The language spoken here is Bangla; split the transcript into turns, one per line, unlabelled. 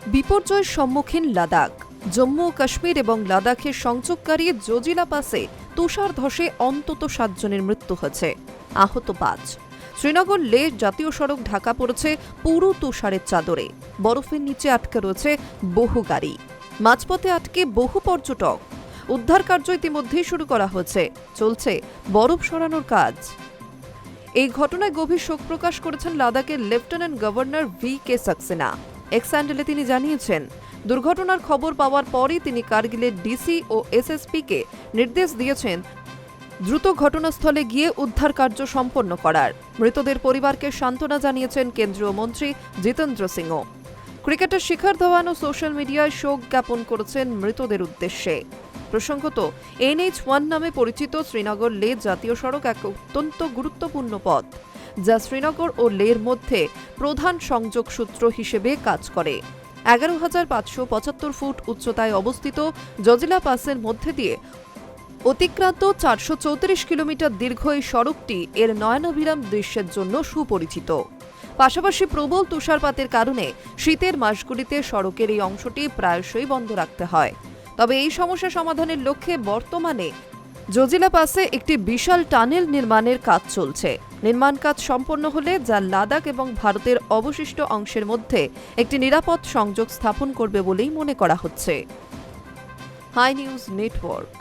বিপর্যয়ের সম্মুখীন লাদাখ। জম্মু ও কাশ্মীর এবং লাদাখের সংযোগকারী জজিলা পাসে তুষার ধসে অন্তত 7 জনের মৃত্যু হয়েছে, আহত 5। শ্রীনগর লেহ জাতীয় সড়ক ঢাকা পড়েছে পুরো তুষারের চাদরে। বরফের নিচে আটকে রয়েছে বহু গাড়ি, মাঝপথে আটকে বহু পর্যটক। উদ্ধার কার্য ইতিমধ্যেই শুরু করা হয়েছে, চলছে বরফ সরানোর কাজ। এই ঘটনায় গভীর শোক প্রকাশ করেছেন লাদাখের lieutenant governor VK Saxena. X হ্যান্ডেলে তিনি জানিয়েছেন, দুর্ঘটনার খবর পাওয়ার পরই তিনি কার্গিলের DC ও SSP কে নির্দেশ দিয়েছেন দ্রুত ঘটনাস্থলে গিয়ে উদ্ধার কার্য সম্পন্ন করার। মৃতদের পরিবারকে সান্ত্বনা জানিয়েছেন কেন্দ্রীয় মন্ত্রী জিতেন্দ্র সিংও। ক্রিকেটার শিখর ধাওয়ানও সোশ্যাল মিডিয়ায় শোক জ্ঞাপন করেছেন মৃতদের উদ্দেশ্যে। প্রসঙ্গত, NH1 নামে পরিচিত শ্রীনগর লেহ জাতীয় সড়ক এক অত্যন্ত গুরুত্বপূর্ণ পথ, যা শ্রীনগর ও লেহর মধ্যে প্রধান সংযোগ সূত্র হিসেবে কাজ করে। 11,575 ফুট উচ্চতায় অবস্থিত জজিলা পাসের মধ্যে দিয়ে অতিক্রান্ত 434 কিলোমিটার দীর্ঘ এই সড়কটি এর নয়নাভিরাম দৃশ্যের জন্য সুপরিচিত। পাশাপাশি প্রবল তুষারপাতের কারণে শীতের মাসগুলিতে সড়কের এই অংশটি প্রায়শই বন্ধ রাখতে হয়। তবে এই সমস্যা সমাধানের লক্ষ্যে বর্তমানে জজিলা পাসে একটি বিশাল টানেল নির্মাণের কাজ চলছে। নির্মাণ কাজ সম্পন্ন হলে যা লাদাখ এবং ভারতের অবশিষ্ট অংশের মধ্যে একটি নিরাপদ সংযোগ স্থাপন করবে বলেই মনে করা হচ্ছে। Hi news network.